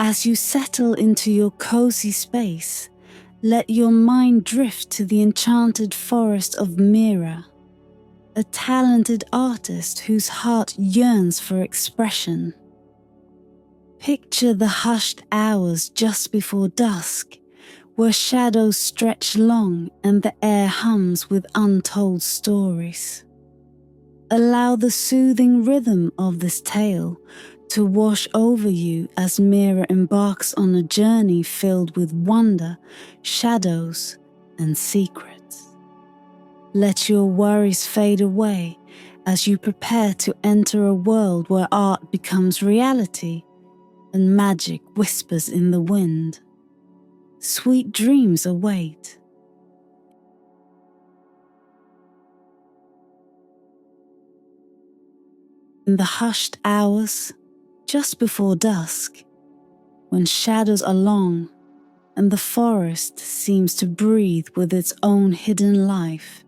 As you settle into your cozy space, let your mind drift to the enchanted forest of Mira, a talented artist whose heart yearns for expression. Picture the hushed hours just before dusk, where shadows stretch long and the air hums with untold stories. Allow the soothing rhythm of this tale to wash over you as Mira embarks on a journey filled with wonder, shadows, and secrets. Let your worries fade away as you prepare to enter a world where art becomes reality and magic whispers in the wind. Sweet dreams await. In the hushed hours, just before dusk, when shadows are long and the forest seems to breathe with its own hidden life,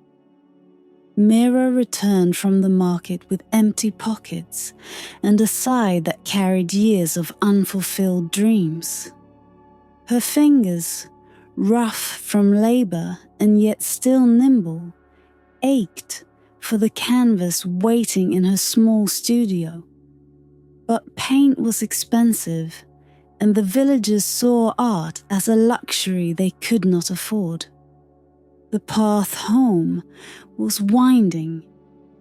Mira returned from the market with empty pockets and a sigh that carried years of unfulfilled dreams. Her fingers, rough from labor and yet still nimble, ached for the canvas waiting in her small studio. But paint was expensive, and the villagers saw art as a luxury they could not afford. The path home was winding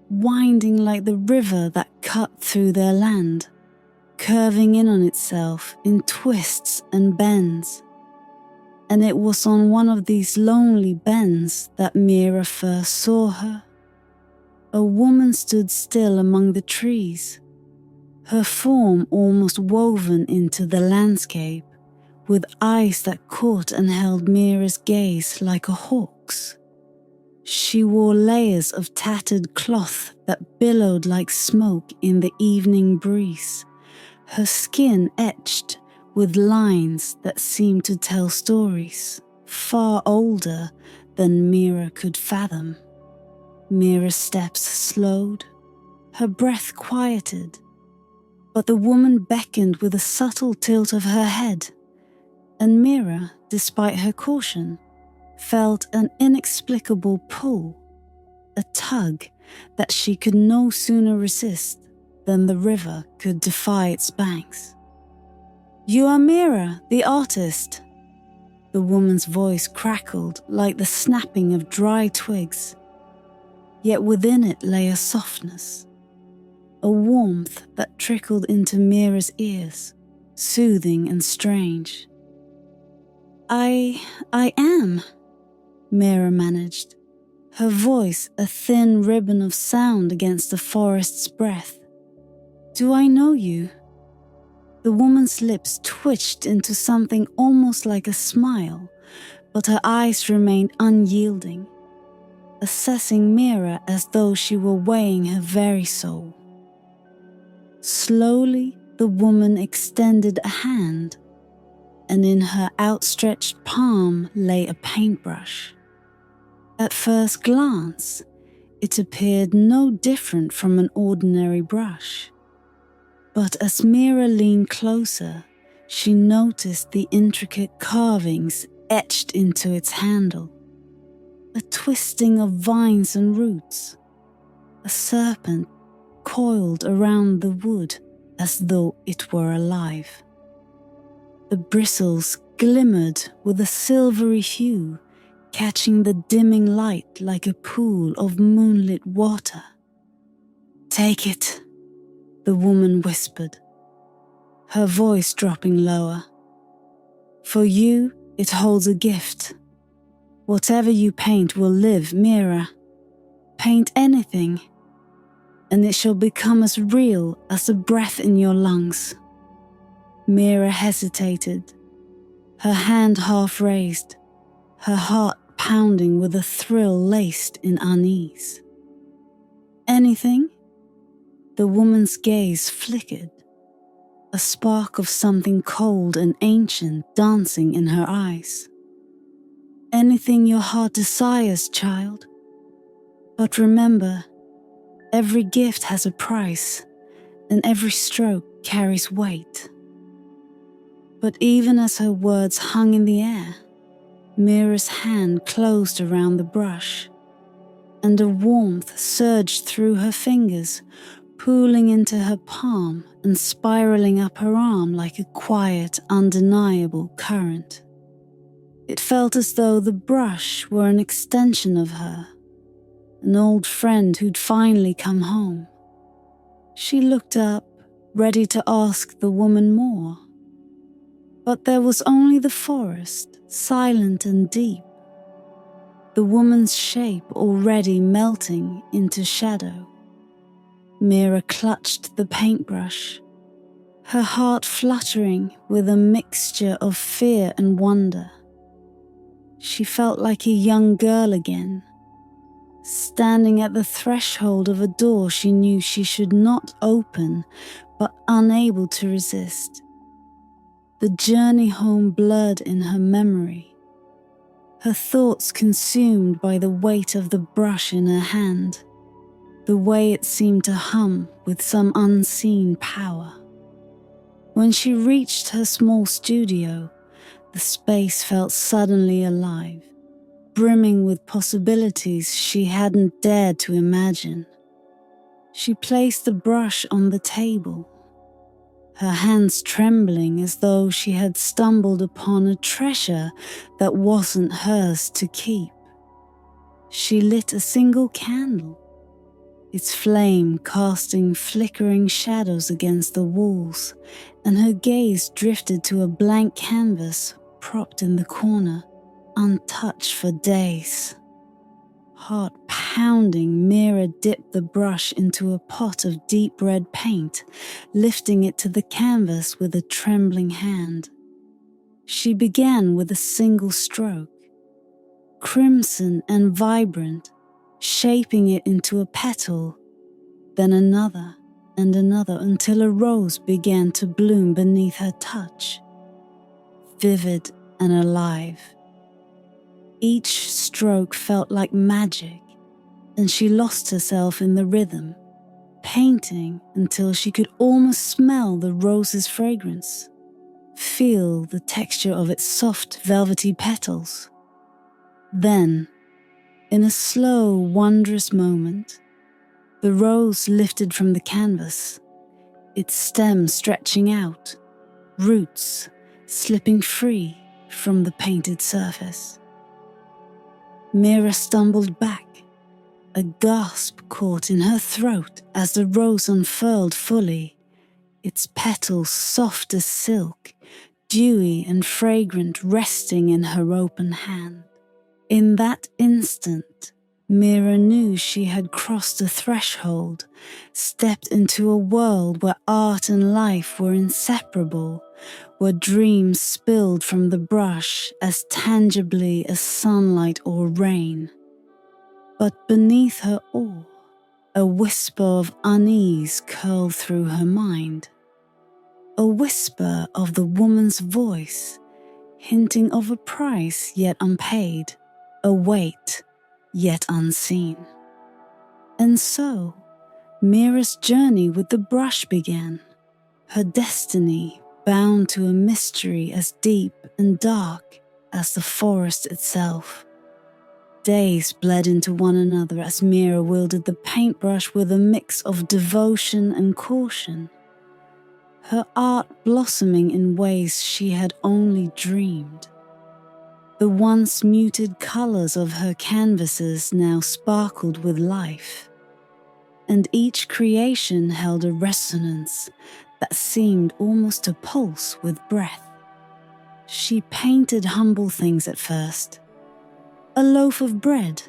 like the river that cut through their land, curving in on itself in twists and bends. And it was on one of these lonely bends that Mira first saw her. A woman stood still among the trees, her form almost woven into the landscape, with eyes that caught and held Mira's gaze like a hawk's. She wore layers of tattered cloth that billowed like smoke in the evening breeze, her skin etched with lines that seemed to tell stories, far older than Mira could fathom. Mira's steps slowed, her breath quieted, but the woman beckoned with a subtle tilt of her head, and Mira, despite her caution, felt an inexplicable pull, a tug that she could no sooner resist than the river could defy its banks. "You are Mira, the artist." The woman's voice crackled like the snapping of dry twigs, yet within it lay a softness, a warmth that trickled into Mira's ears, soothing and strange. I am," Mira managed, her voice a thin ribbon of sound against the forest's breath. "Do I know you?" The woman's lips twitched into something almost like a smile, but her eyes remained unyielding, assessing Mira as though she were weighing her very soul. Slowly, the woman extended a hand, and in her outstretched palm lay a paintbrush. At first glance, it appeared no different from an ordinary brush. But as Mira leaned closer, she noticed the intricate carvings etched into its handle, a twisting of vines and roots, a serpent coiled around the wood as though it were alive. The bristles glimmered with a silvery hue, catching the dimming light like a pool of moonlit water. "Take it," the woman whispered, her voice dropping lower. "For you, it holds a gift. Whatever you paint will live, Mira. Paint anything, and it shall become as real as the breath in your lungs." Mira hesitated, her hand half raised, her heart pounding with a thrill laced in unease. "Anything?" The woman's gaze flickered, a spark of something cold and ancient dancing in her eyes. "Anything your heart desires, child. But remember, every gift has a price, and every stroke carries weight." But even as her words hung in the air, Mira's hand closed around the brush, and a warmth surged through her fingers, pooling into her palm and spiraling up her arm like a quiet, undeniable current. It felt as though the brush were an extension of her, an old friend who'd finally come home. She looked up, ready to ask the woman more. But there was only the forest, silent and deep, the woman's shape already melting into shadow. Mira clutched the paintbrush, her heart fluttering with a mixture of fear and wonder. She felt like a young girl again, standing at the threshold of a door she knew she should not open, but unable to resist. The journey home blurred in her memory, her thoughts consumed by the weight of the brush in her hand, the way it seemed to hum with some unseen power. When she reached her small studio, the space felt suddenly alive, brimming with possibilities she hadn't dared to imagine. She placed the brush on the table, her hands trembling as though she had stumbled upon a treasure that wasn't hers to keep. She lit a single candle, its flame casting flickering shadows against the walls, and her gaze drifted to a blank canvas propped in the corner, untouched for days. Heart pounding, Mira dipped the brush into a pot of deep red paint, lifting it to the canvas with a trembling hand. She began with a single stroke, crimson and vibrant, shaping it into a petal, then another and another until a rose began to bloom beneath her touch, vivid and alive. Each stroke felt like magic, and she lost herself in the rhythm, painting until she could almost smell the rose's fragrance, feel the texture of its soft, velvety petals. Then, in a slow, wondrous moment, the rose lifted from the canvas, its stem stretching out, roots slipping free from the painted surface. Mira stumbled back, a gasp caught in her throat as the rose unfurled fully, its petals soft as silk, dewy and fragrant resting in her open hand. In that instant, Mira knew she had crossed a threshold, stepped into a world where art and life were inseparable, where dreams spilled from the brush as tangibly as sunlight or rain. But beneath her awe, a whisper of unease curled through her mind. A whisper of the woman's voice, hinting of a price yet unpaid, a weight yet unseen. And so, Mira's journey with the brush began, her destiny bound to a mystery as deep and dark as the forest itself. Days bled into one another as Mira wielded the paintbrush with a mix of devotion and caution, her art blossoming in ways she had only dreamed. The once muted colors of her canvases now sparkled with life, and each creation held a resonance that seemed almost to pulse with breath. She painted humble things at first, a loaf of bread,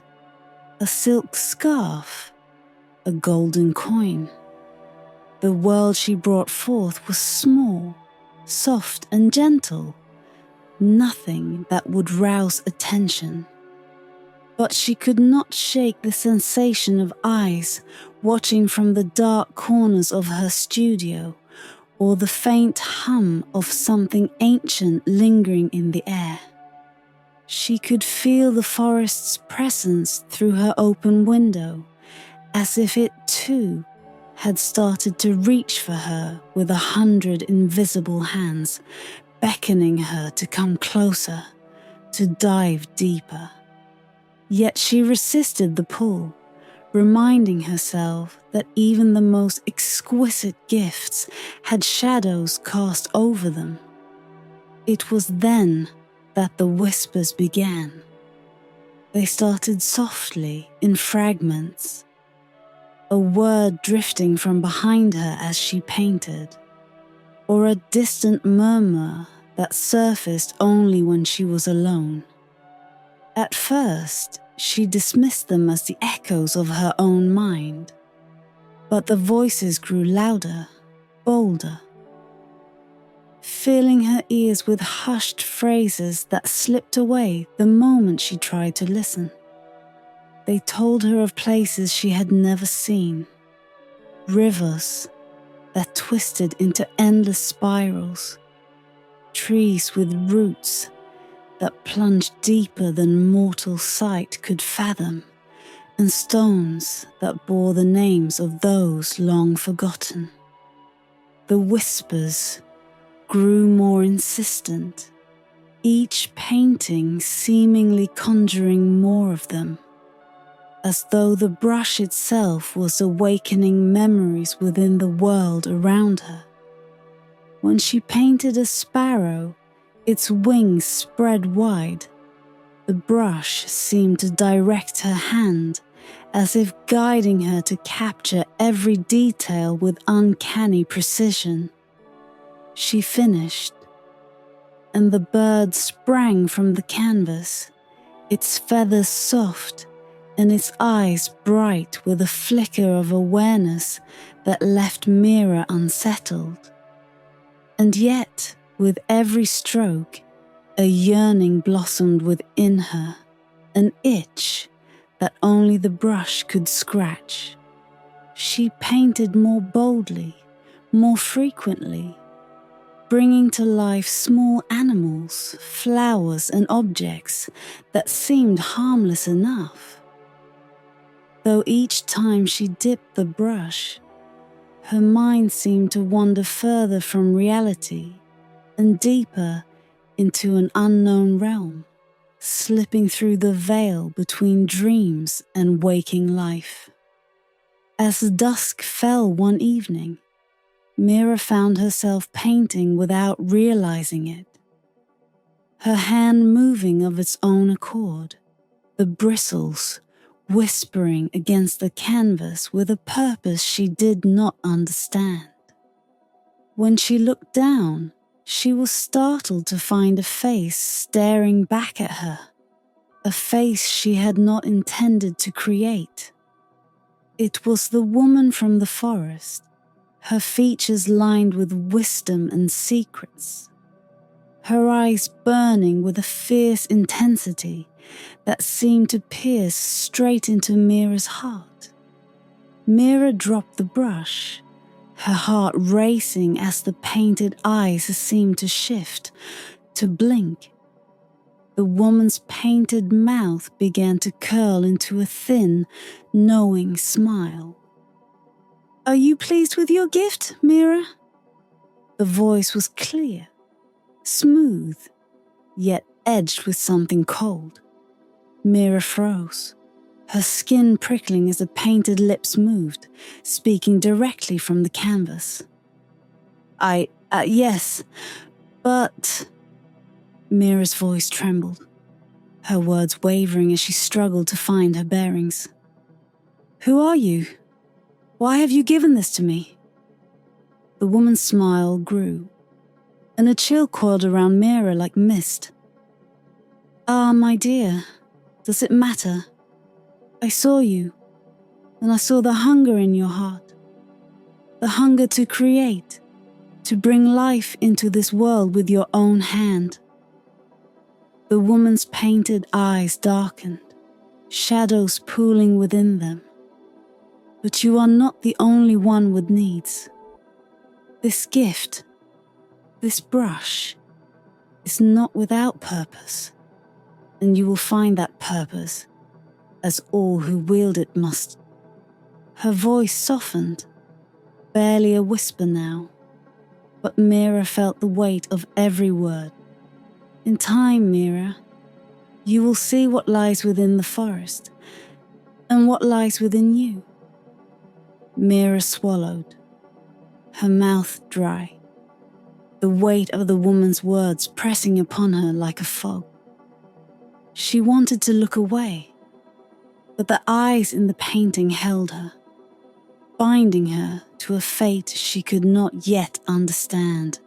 a silk scarf, a golden coin. The world she brought forth was small, soft and gentle, nothing that would rouse attention. But she could not shake the sensation of eyes watching from the dark corners of her studio, or the faint hum of something ancient lingering in the air. She could feel the forest's presence through her open window, as if it too had started to reach for her with 100 invisible hands, beckoning her to come closer, to dive deeper. Yet she resisted the pull, reminding herself that even the most exquisite gifts had shadows cast over them. It was then that the whispers began. They started softly in fragments, a word drifting from behind her as she painted, or a distant murmur that surfaced only when she was alone. At first, she dismissed them as the echoes of her own mind, but the voices grew louder, bolder, filling her ears with hushed phrases that slipped away the moment she tried to listen. They told her of places she had never seen, rivers that twisted into endless spirals, trees with roots that plunged deeper than mortal sight could fathom, and stones that bore the names of those long forgotten. The whispers grew more insistent, each painting seemingly conjuring more of them, as though the brush itself was awakening memories within the world around her. When she painted a sparrow, its wings spread wide. The brush seemed to direct her hand, as if guiding her to capture every detail with uncanny precision. She finished, and the bird sprang from the canvas, its feathers soft and its eyes bright with a flicker of awareness that left Mira unsettled. And yet, with every stroke, a yearning blossomed within her, an itch that only the brush could scratch. She painted more boldly, more frequently, bringing to life small animals, flowers, and objects that seemed harmless enough. Though each time she dipped the brush, her mind seemed to wander further from reality and deeper into an unknown realm, slipping through the veil between dreams and waking life. As dusk fell one evening, Mira found herself painting without realizing it, her hand moving of its own accord, the bristles whispering against the canvas with a purpose she did not understand. When she looked down, she was startled to find a face staring back at her, a face she had not intended to create. It was the woman from the forest, her features lined with wisdom and secrets, her eyes burning with a fierce intensity that seemed to pierce straight into Mira's heart. Mira dropped the brush, her heart racing as the painted eyes seemed to shift, to blink. The woman's painted mouth began to curl into a thin, knowing smile. "Are you pleased with your gift, Mira?" The voice was clear, smooth, yet edged with something cold. Mira froze, her skin prickling as the painted lips moved, speaking directly from the canvas. Yes, but..." Mira's voice trembled, her words wavering as she struggled to find her bearings. "Who are you? Why have you given this to me?" The woman's smile grew, and a chill coiled around Mira like mist. "Ah, my dear, does it matter? I saw you, and I saw the hunger in your heart. The hunger to create, to bring life into this world with your own hand." The woman's painted eyes darkened, shadows pooling within them. "But you are not the only one with needs. This gift, this brush, is not without purpose, and you will find that purpose, as all who wield it must." Her voice softened, barely a whisper now, but Mira felt the weight of every word. In time, Mira, you will see what lies within the forest, and what lies within you. Mira swallowed, her mouth dry, the weight of the woman's words pressing upon her like a fog. She wanted to look away, but the eyes in the painting held her, binding her to a fate she could not yet understand.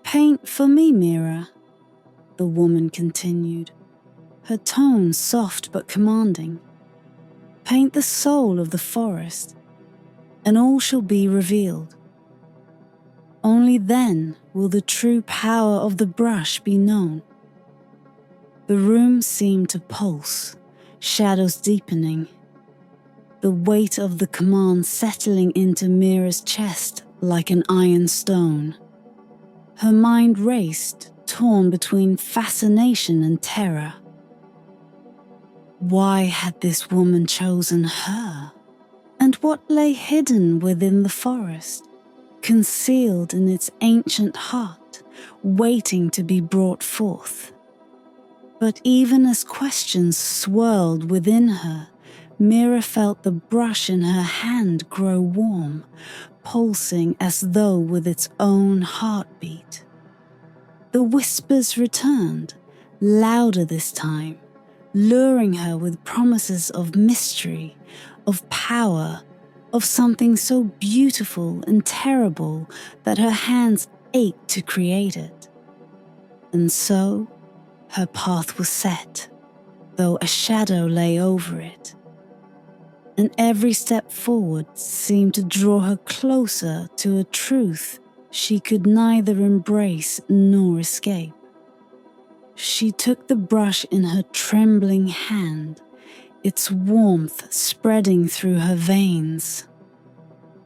"Paint for me, Mira," the woman continued, her tone soft but commanding. "Paint the soul of the forest, and all shall be revealed. Only then will the true power of the brush be known." The room seemed to pulse, shadows deepening, the weight of the command settling into Mira's chest like an iron stone. Her mind raced, torn between fascination and terror. Why had this woman chosen her? And what lay hidden within the forest, concealed in its ancient heart, waiting to be brought forth? But even as questions swirled within her, Mira felt the brush in her hand grow warm, pulsing as though with its own heartbeat. The whispers returned, louder this time, luring her with promises of mystery, of power, of something so beautiful and terrible that her hands ached to create it. And so, her path was set, though a shadow lay over it. And every step forward seemed to draw her closer to a truth she could neither embrace nor escape. She took the brush in her trembling hand, its warmth spreading through her veins,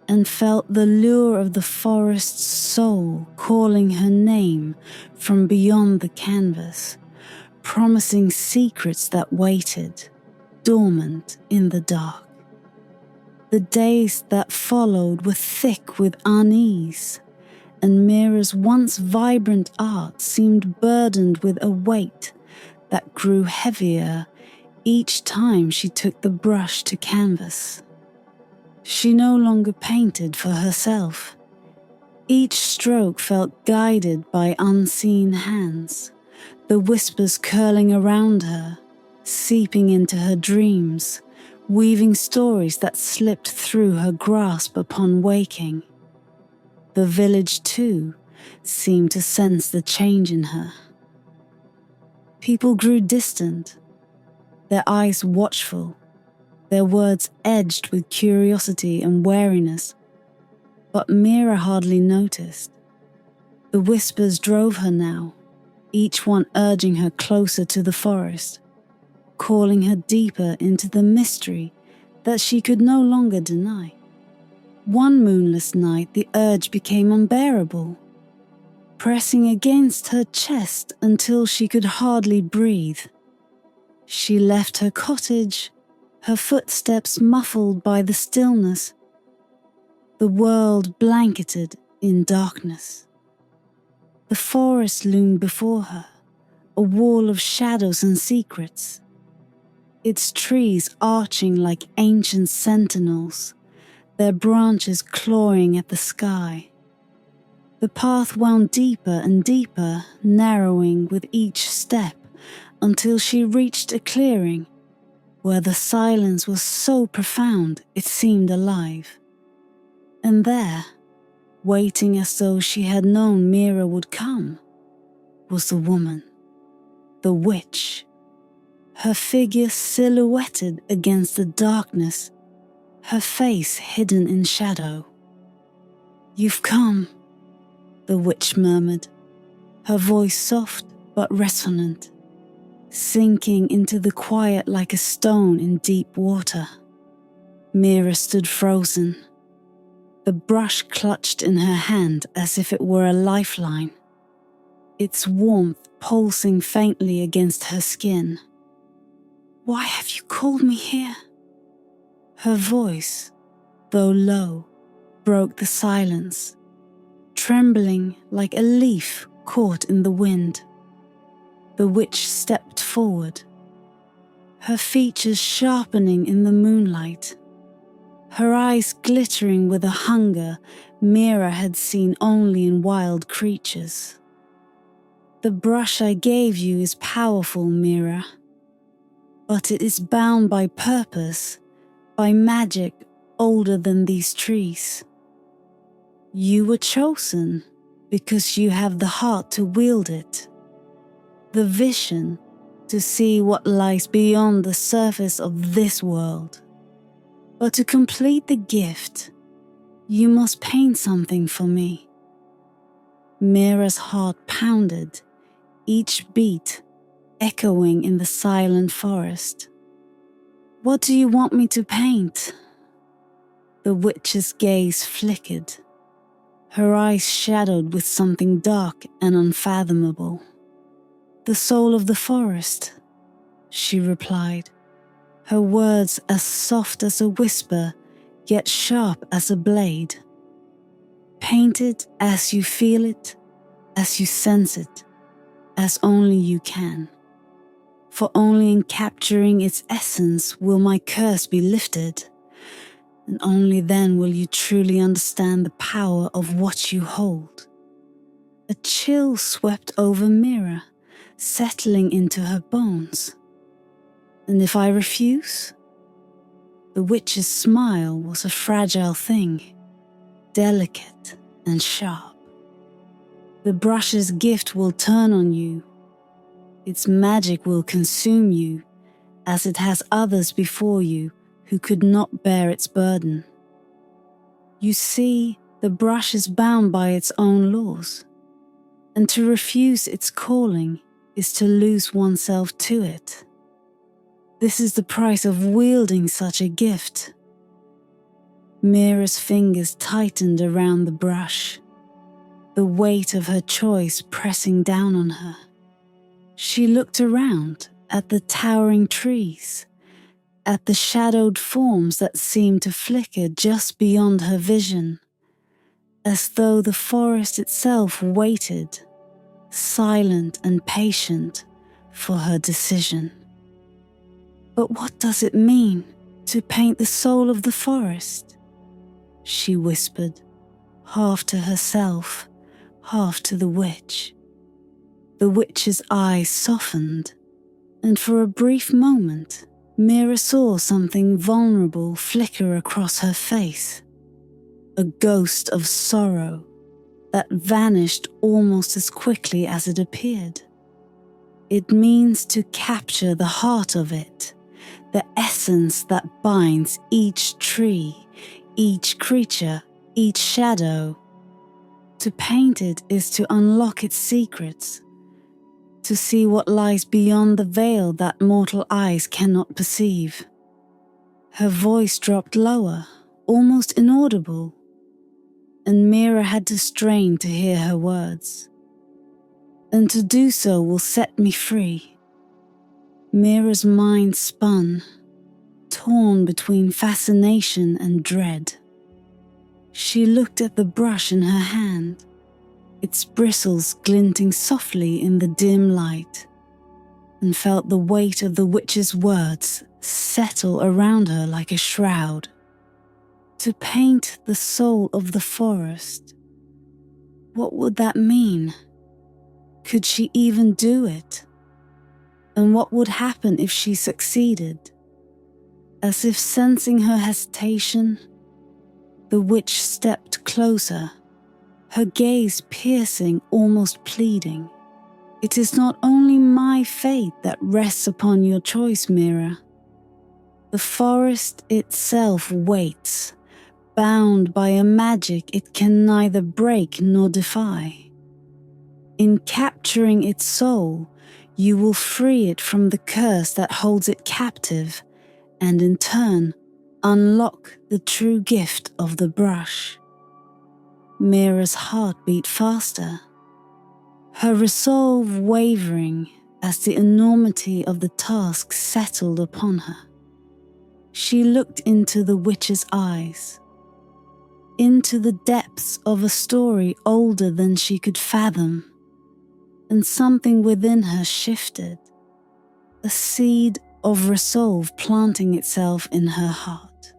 and felt the lure of the forest's soul calling her name from beyond the canvas, promising secrets that waited, dormant in the dark. The days that followed were thick with unease, and Mira's once vibrant art seemed burdened with a weight that grew heavier each time she took the brush to canvas. She no longer painted for herself. Each stroke felt guided by unseen hands, the whispers curling around her, seeping into her dreams, weaving stories that slipped through her grasp upon waking. The village, too, seemed to sense the change in her. People grew distant, their eyes watchful, their words edged with curiosity and wariness, but Mira hardly noticed. The whispers drove her now, each one urging her closer to the forest, calling her deeper into the mystery that she could no longer deny. One moonless night, the urge became unbearable, pressing against her chest until she could hardly breathe. She left her cottage, her footsteps muffled by the stillness, the world blanketed in darkness. The forest loomed before her, a wall of shadows and secrets, its trees arching like ancient sentinels, their branches clawing at the sky. The path wound deeper and deeper, narrowing with each step until she reached a clearing where the silence was so profound it seemed alive. And there, waiting as though she had known Mira would come, was the woman, the witch, her figure silhouetted against the darkness, her face hidden in shadow. "You've come," the witch murmured, her voice soft but resonant, sinking into the quiet like a stone in deep water. Mira stood frozen, the brush clutched in her hand as if it were a lifeline, its warmth pulsing faintly against her skin. "Why have you called me here?" Her voice, though low, broke the silence, trembling like a leaf caught in the wind. The witch stepped forward, her features sharpening in the moonlight, her eyes glittering with a hunger Mira had seen only in wild creatures. "The brush I gave you is powerful, Mira, but it is bound by purpose, by magic older than these trees. You were chosen because you have the heart to wield it, the vision to see what lies beyond the surface of this world. But to complete the gift, you must paint something for me." Mira's heart pounded, each beat echoing in the silent forest. "What do you want me to paint?" The witch's gaze flickered, her eyes shadowed with something dark and unfathomable. "The soul of the forest," she replied, her words as soft as a whisper, yet sharp as a blade. "Paint it as you feel it, as you sense it, as only you can. For only in capturing its essence will my curse be lifted, and only then will you truly understand the power of what you hold." A chill swept over Mira, settling into her bones. "And if I refuse?" The witch's smile was a fragile thing, delicate and sharp. "The brush's gift will turn on you. Its magic will consume you, as it has others before you who could not bear its burden. You see, the brush is bound by its own laws, and to refuse its calling is to lose oneself to it. This is the price of wielding such a gift." Mira's fingers tightened around the brush, the weight of her choice pressing down on her. She looked around at the towering trees, at the shadowed forms that seemed to flicker just beyond her vision, as though the forest itself waited, silent and patient, for her decision. "But what does it mean to paint the soul of the forest?" she whispered, half to herself, half to the witch. The witch's eyes softened, and for a brief moment, Mira saw something vulnerable flicker across her face, a ghost of sorrow that vanished almost as quickly as it appeared. "It means to capture the heart of it, the essence that binds each tree, each creature, each shadow. To paint it is to unlock its secrets, to see what lies beyond the veil that mortal eyes cannot perceive." Her voice dropped lower, almost inaudible, and Mira had to strain to hear her words. "And to do so will set me free." Mira's mind spun, torn between fascination and dread. She looked at the brush in her hand, its bristles glinting softly in the dim light, and felt the weight of the witch's words settle around her like a shroud. To paint the soul of the forest. What would that mean? Could she even do it? And what would happen if she succeeded? As if sensing her hesitation, the witch stepped closer, her gaze piercing, almost pleading. "It is not only my fate that rests upon your choice, Mira. The forest itself waits, bound by a magic it can neither break nor defy. In capturing its soul, you will free it from the curse that holds it captive, and in turn, unlock the true gift of the brush." Mira's heart beat faster, her resolve wavering as the enormity of the task settled upon her. She looked into the witch's eyes. into the depths of a story older than she could fathom, and something within her shifted, a seed of resolve planting itself in her heart.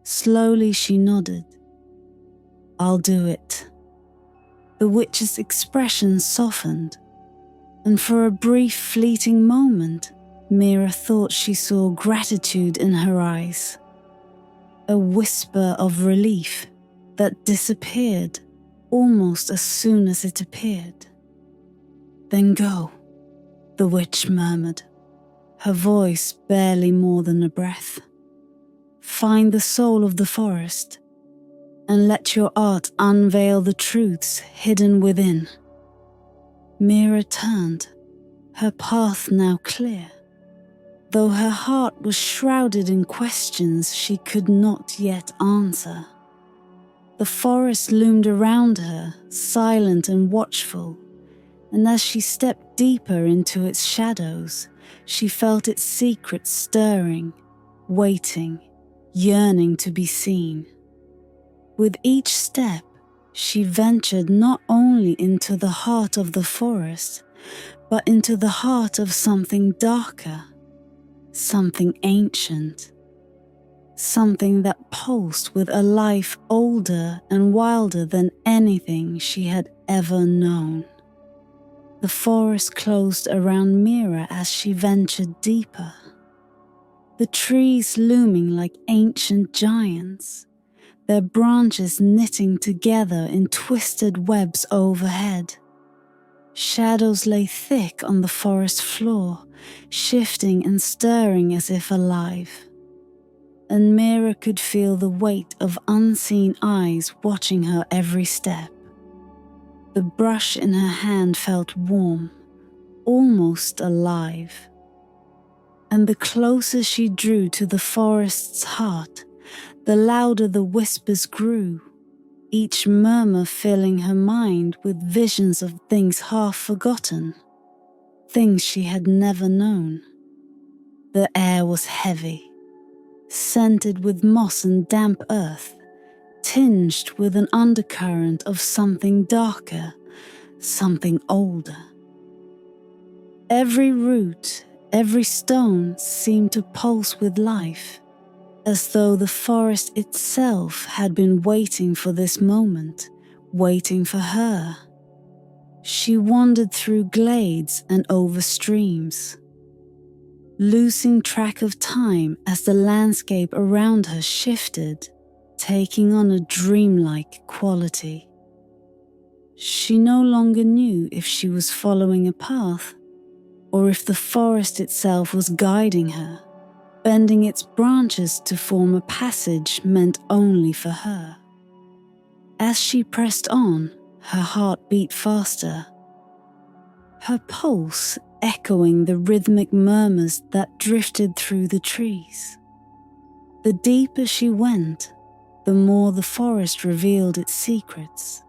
Slowly she nodded. "I'll do it." The witch's expression softened, and for a brief fleeting moment, Mira thought she saw gratitude in her eyes, a whisper of relief that disappeared almost as soon as it appeared. "Then go," the witch murmured, her voice barely more than a breath. "Find the soul of the forest, and let your art unveil the truths hidden within." Mira turned, her path now clear, though her heart was shrouded in questions she could not yet answer. The forest loomed around her, silent and watchful, and as she stepped deeper into its shadows, she felt its secrets stirring, waiting, yearning to be seen. With each step, she ventured not only into the heart of the forest, but into the heart of something darker, something ancient, something that pulsed with a life older and wilder than anything she had ever known. The forest closed around Mira as she ventured deeper, the trees looming like ancient giants, their branches knitting together in twisted webs overhead. Shadows lay thick on the forest floor, shifting and stirring as if alive, and Mira could feel the weight of unseen eyes watching her every step. The brush in her hand felt warm, almost alive, and the closer she drew to the forest's heart, the louder the whispers grew, each murmur filling her mind with visions of things half forgotten, things she had never known. The air was heavy, scented with moss and damp earth, tinged with an undercurrent of something darker, something older. Every root, every stone seemed to pulse with life, as though the forest itself had been waiting for this moment, waiting for her. She wandered through glades and over streams, losing track of time as the landscape around her shifted, taking on a dreamlike quality. She no longer knew if she was following a path, or if the forest itself was guiding her, bending its branches to form a passage meant only for her. As she pressed on, her heart beat faster, her pulse echoing the rhythmic murmurs that drifted through the trees. The deeper she went, the more the forest revealed its secrets.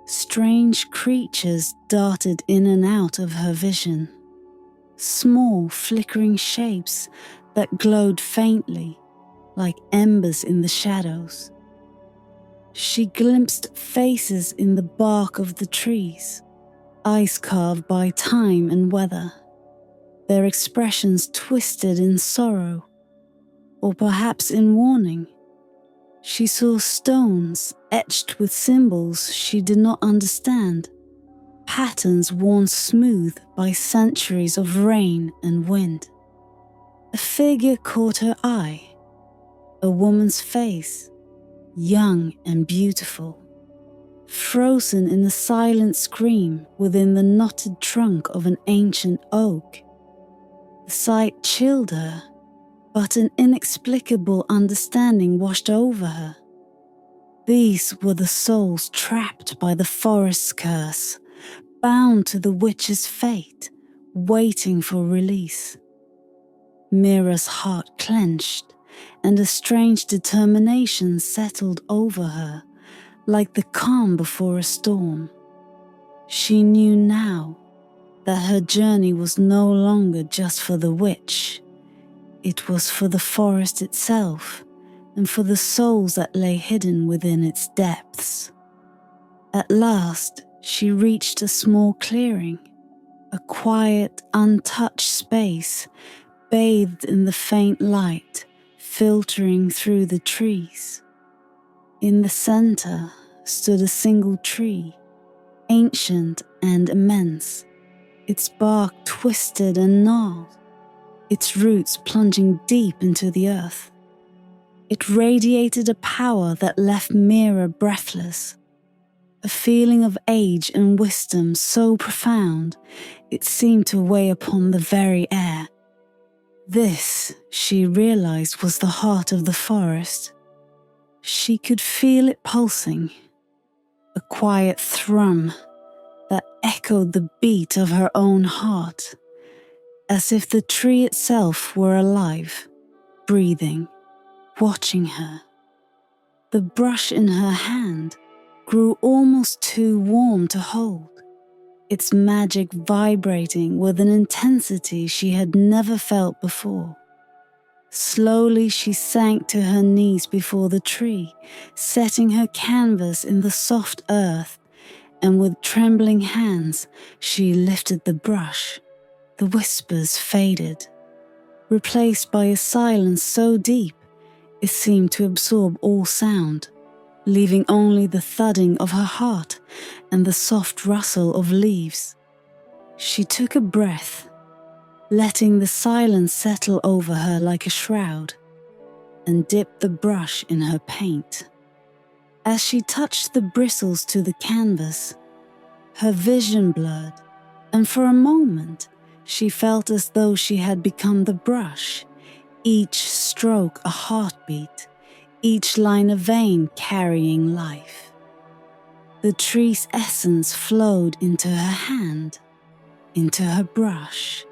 Strange creatures darted in and out of her vision, small flickering shapes that glowed faintly, like embers in the shadows. She glimpsed faces in the bark of the trees, eyes carved by time and weather, their expressions twisted in sorrow, or perhaps in warning. She saw stones etched with symbols she did not understand, patterns worn smooth by centuries of rain and wind. A figure caught her eye, a woman's face, young and beautiful, frozen in a silent scream within the knotted trunk of an ancient oak. The sight chilled her, but an inexplicable understanding washed over her. These were the souls trapped by the forest's curse, bound to the witch's fate, waiting for release. Mira's heart clenched, and a strange determination settled over her, like the calm before a storm. She knew now that her journey was no longer just for the witch. It was for the forest itself, and for the souls that lay hidden within its depths. At last, she reached a small clearing, a quiet, untouched space bathed in the faint light filtering through the trees. In the center stood a single tree, ancient and immense, its bark twisted and gnarled, its roots plunging deep into the earth. It radiated a power that left Mira breathless, a feeling of age and wisdom so profound it seemed to weigh upon the very air. This, she realized, was the heart of the forest. She could feel it pulsing, a quiet thrum that echoed the beat of her own heart, as if the tree itself were alive, breathing, watching her. The brush in her hand grew almost too warm to hold, its magic vibrating with an intensity she had never felt before. Slowly she sank to her knees before the tree, setting her canvas in the soft earth, and with trembling hands she lifted the brush. The whispers faded, replaced by a silence so deep it seemed to absorb all sound, leaving only the thudding of her heart and the soft rustle of leaves. She took a breath, letting the silence settle over her like a shroud, and dipped the brush in her paint. As she touched the bristles to the canvas, her vision blurred, and for a moment she felt as though she had become the brush, each stroke a heartbeat, each line a vein carrying life. The tree's essence flowed into her hand, into her brush,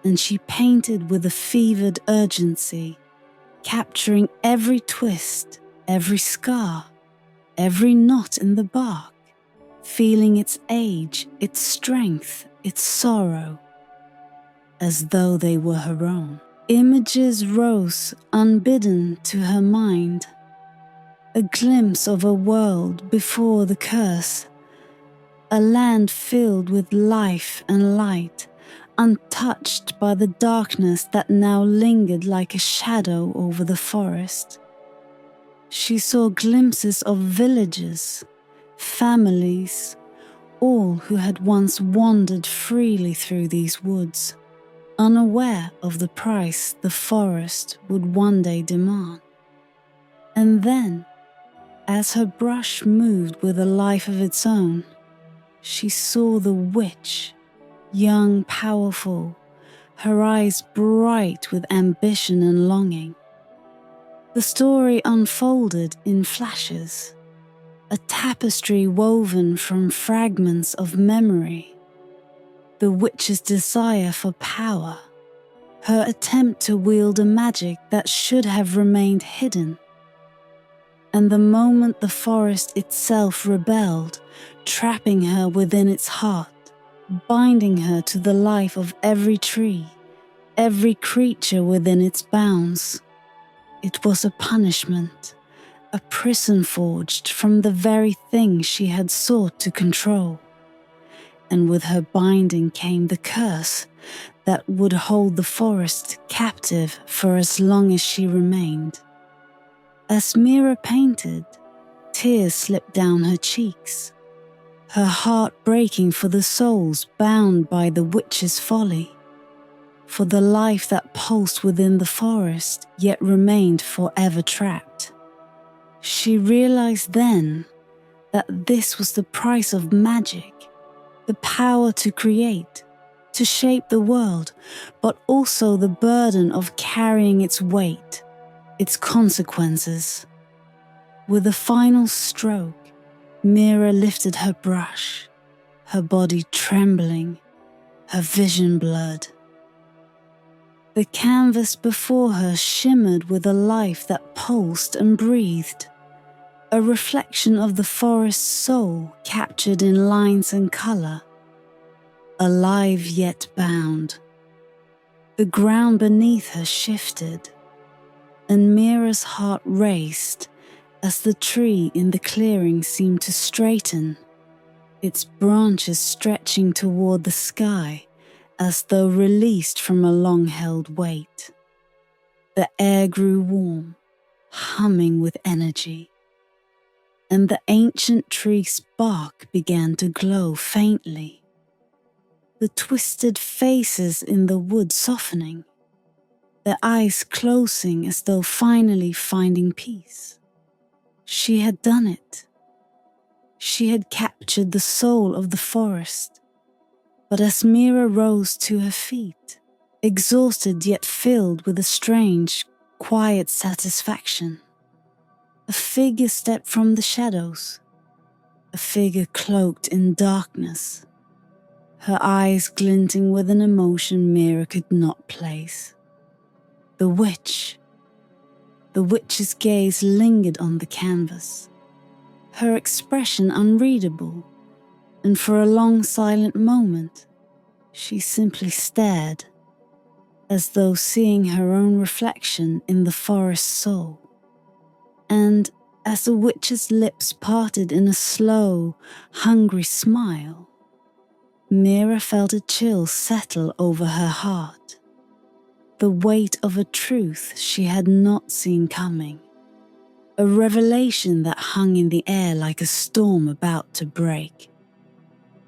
and she painted with a fevered urgency, capturing every twist, every scar, every knot in the bark, feeling its age, its strength, its sorrow, as though they were her own. Images rose unbidden to her mind, a glimpse of a world before the curse, a land filled with life and light, untouched by the darkness that now lingered like a shadow over the forest. She saw glimpses of villages, families, all who had once wandered freely through these woods, unaware of the price the forest would one day demand. And then, as her brush moved with a life of its own, she saw the witch, young, powerful, her eyes bright with ambition and longing. The story unfolded in flashes, a tapestry woven from fragments of memory. The witch's desire for power, her attempt to wield a magic that should have remained hidden. And the moment the forest itself rebelled, trapping her within its heart, binding her to the life of every tree, every creature within its bounds. It was a punishment, a prison forged from the very thing she had sought to control. And with her binding came the curse that would hold the forest captive for as long as she remained. As Mira painted, tears slipped down her cheeks, her heart breaking for the souls bound by the witch's folly, for the life that pulsed within the forest yet remained forever trapped. She realized then that this was the price of magic, the power to create, to shape the world, but also the burden of carrying its weight, its consequences. With a final stroke, Mira lifted her brush, her body trembling, her vision blurred. The canvas before her shimmered with a life that pulsed and breathed, a reflection of the forest's soul captured in lines and color, alive yet bound. The ground beneath her shifted, and Mira's heart raced as the tree in the clearing seemed to straighten, its branches stretching toward the sky as though released from a long-held weight. The air grew warm, humming with energy, and the ancient tree's bark began to glow faintly, the twisted faces in the wood softening, their eyes closing as though finally finding peace. She had done it. She had captured the soul of the forest. But as Mira rose to her feet, exhausted yet filled with a strange, quiet satisfaction, a figure stepped from the shadows, a figure cloaked in darkness, her eyes glinting with an emotion Mira could not place. The witch. The witch's gaze lingered on the canvas, her expression unreadable, and for a long silent moment, she simply stared, as though seeing her own reflection in the forest soul. And as the witch's lips parted in a slow, hungry smile, Mira felt a chill settle over her heart, the weight of a truth she had not seen coming, a revelation that hung in the air like a storm about to break.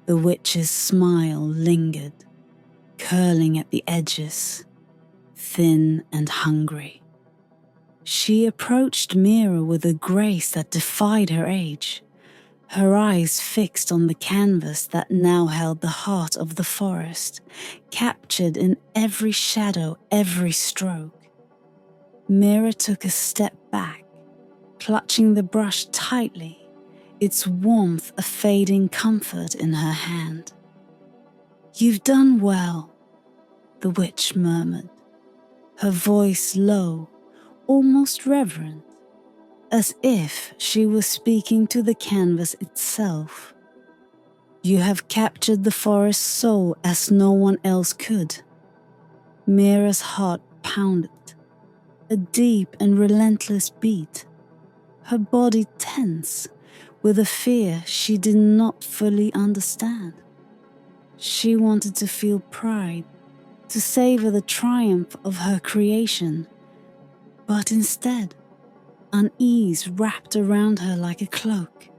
The witch's smile lingered, curling at the edges, thin and hungry. She approached Mira with a grace that defied her age, her eyes fixed on the canvas that now held the heart of the forest, captured in every shadow, every stroke. Mira took a step back, clutching the brush tightly, its warmth a fading comfort in her hand. "You've done well," the witch murmured, her voice low, almost reverent, as if she was speaking to the canvas itself. "You have captured the forest's soul as no one else could." Mira's heart pounded, a deep and relentless beat, her body tense with a fear she did not fully understand. She wanted to feel pride, to savor the triumph of her creation, but instead, unease wrapped around her like a cloak,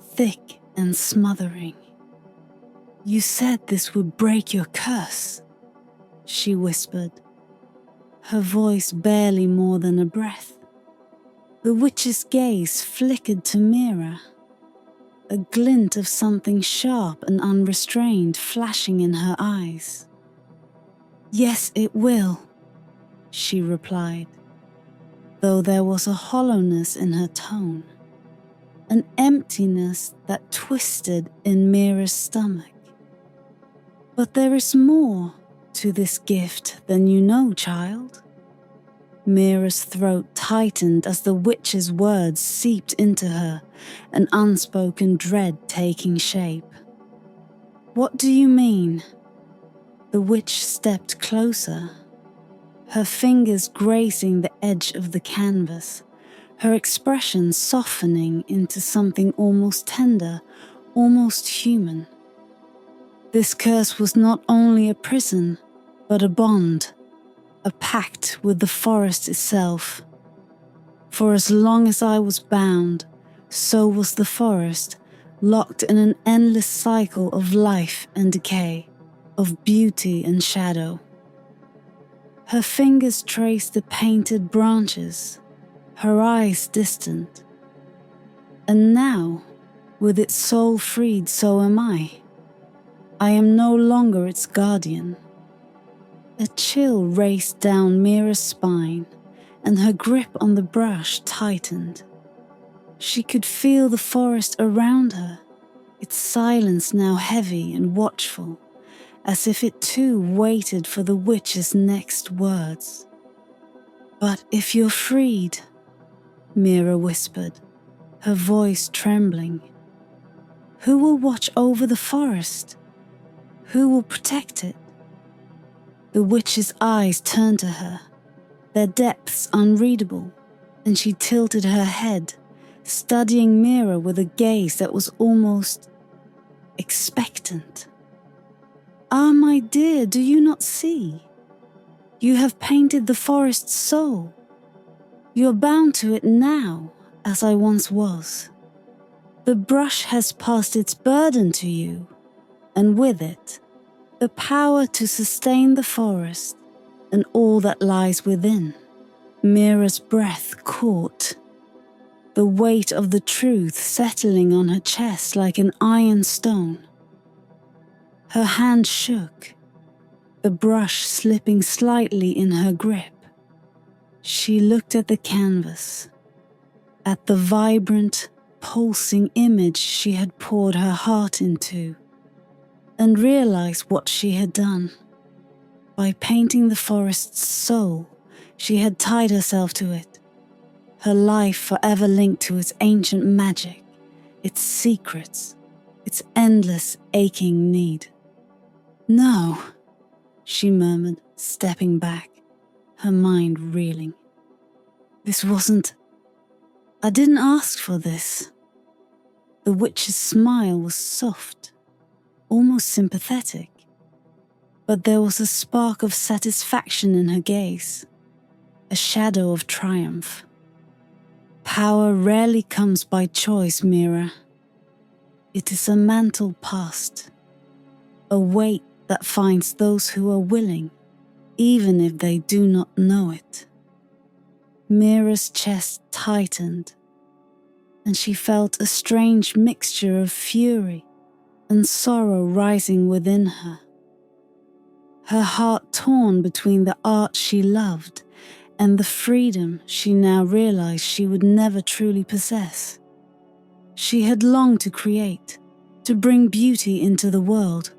thick and smothering. "You said this would break your curse," she whispered, her voice barely more than a breath. The witch's gaze flickered to Mira, a glint of something sharp and unrestrained flashing in her eyes. "Yes, it will," she replied, though there was a hollowness in her tone, an emptiness that twisted in Mira's stomach. "But there is more to this gift than you know, child." Mira's throat tightened as the witch's words seeped into her, an unspoken dread taking shape. "What do you mean?" The witch stepped closer, her fingers grazing the edge of the canvas, her expression softening into something almost tender, almost human. "This curse was not only a prison, but a bond, a pact with the forest itself. For as long as I was bound, so was the forest, locked in an endless cycle of life and decay, of beauty and shadow." Her fingers traced the painted branches, her eyes distant. "And now, with its soul freed, so am I. I am no longer its guardian." A chill raced down Mira's spine, and her grip on the brush tightened. She could feel the forest around her, its silence now heavy and watchful, as if it too waited for the witch's next words. "But if you're freed," Mira whispered, her voice trembling, "who will watch over the forest? Who will protect it?" The witch's eyes turned to her, their depths unreadable, and she tilted her head, studying Mira with a gaze that was almost expectant. "Ah, my dear, do you not see? You have painted the forest's soul. You are bound to it now, as I once was. The brush has passed its burden to you, and with it, the power to sustain the forest and all that lies within." Mira's breath caught, the weight of the truth settling on her chest like an iron stone. Her hand shook, the brush slipping slightly in her grip. She looked at the canvas, at the vibrant, pulsing image she had poured her heart into, and realized what she had done. By painting the forest's soul, she had tied herself to it, her life forever linked to its ancient magic, its secrets, its endless aching need. "No," she murmured, stepping back, her mind reeling. "This wasn't... I didn't ask for this." The witch's smile was soft, almost sympathetic, but there was a spark of satisfaction in her gaze, a shadow of triumph. "Power rarely comes by choice, Mira. It is a mantle passed, a weight that finds those who are willing, even if they do not know it." Mira's chest tightened, and she felt a strange mixture of fury and sorrow rising within her. Her heart torn between the art she loved and the freedom she now realized she would never truly possess. She had longed to create, to bring beauty into the world,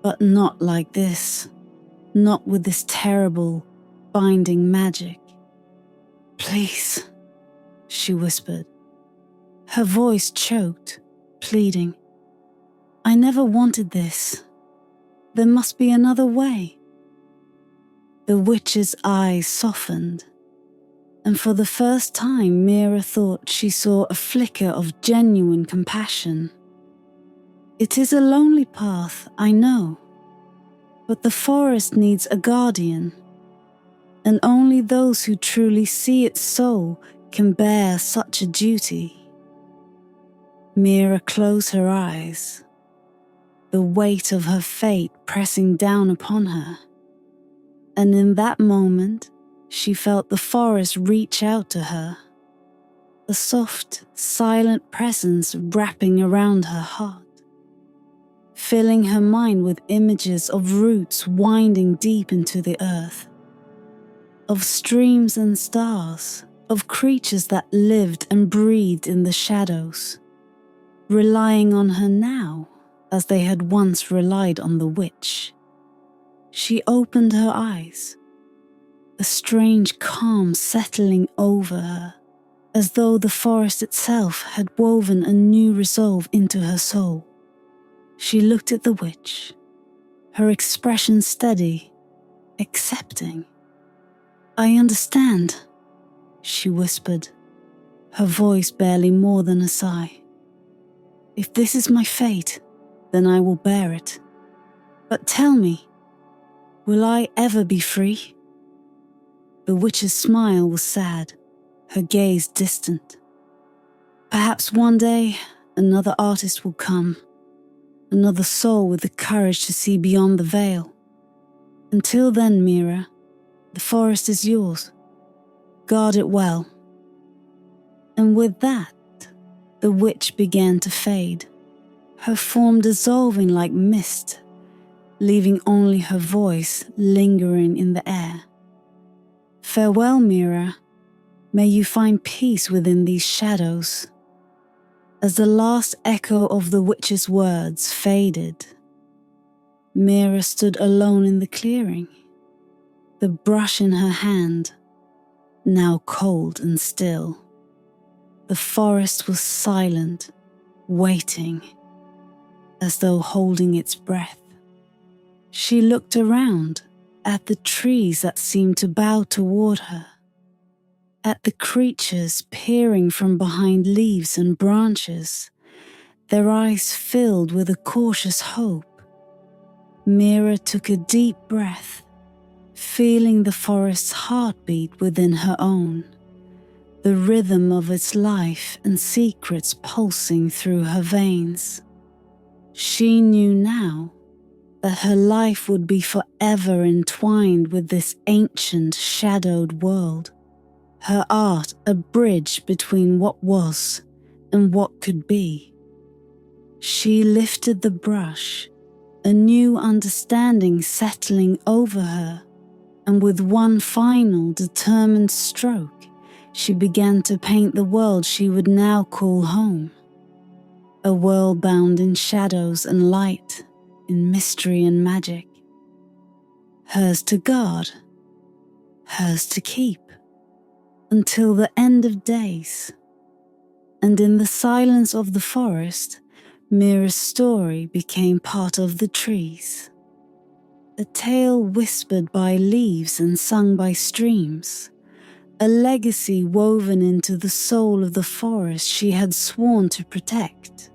but not like this, not with this terrible, binding magic. "Please," she whispered, her voice choked, pleading. "I never wanted this. There must be another way." The witch's eyes softened, and for the first time Mira thought she saw a flicker of genuine compassion. "It is a lonely path, I know, but the forest needs a guardian, and only those who truly see its soul can bear such a duty." Mira closed her eyes, the weight of her fate pressing down upon her, and in that moment she felt the forest reach out to her, a soft, silent presence wrapping around her heart, filling her mind with images of roots winding deep into the earth, of streams and stars, of creatures that lived and breathed in the shadows, relying on her now as they had once relied on the witch. She opened her eyes, a strange calm settling over her, as though the forest itself had woven a new resolve into her soul. She looked at the witch, her expression steady, accepting. "I understand," she whispered, her voice barely more than a sigh. "If this is my fate, then I will bear it. But tell me, will I ever be free?" The witch's smile was sad, her gaze distant. "Perhaps one day another artist will come, another soul with the courage to see beyond the veil. Until then, Mira, the forest is yours. Guard it well." And with that, the witch began to fade, her form dissolving like mist, leaving only her voice lingering in the air. "Farewell, Mira. May you find peace within these shadows." As the last echo of the witch's words faded, Mira stood alone in the clearing, the brush in her hand, now cold and still. The forest was silent, waiting, as though holding its breath. She looked around, at the trees that seemed to bow toward her, at the creatures peering from behind leaves and branches, their eyes filled with a cautious hope. Mira took a deep breath, feeling the forest's heartbeat within her own, the rhythm of its life and secrets pulsing through her veins. She knew now that her life would be forever entwined with this ancient, shadowed world, her art a bridge between what was and what could be. She lifted the brush, a new understanding settling over her, and with one final determined stroke, she began to paint the world she would now call home. A world bound in shadows and light, in mystery and magic. Hers to guard, hers to keep, until the end of days. And in the silence of the forest, Mira's story became part of the trees. A tale whispered by leaves and sung by streams. A legacy woven into the soul of the forest she had sworn to protect.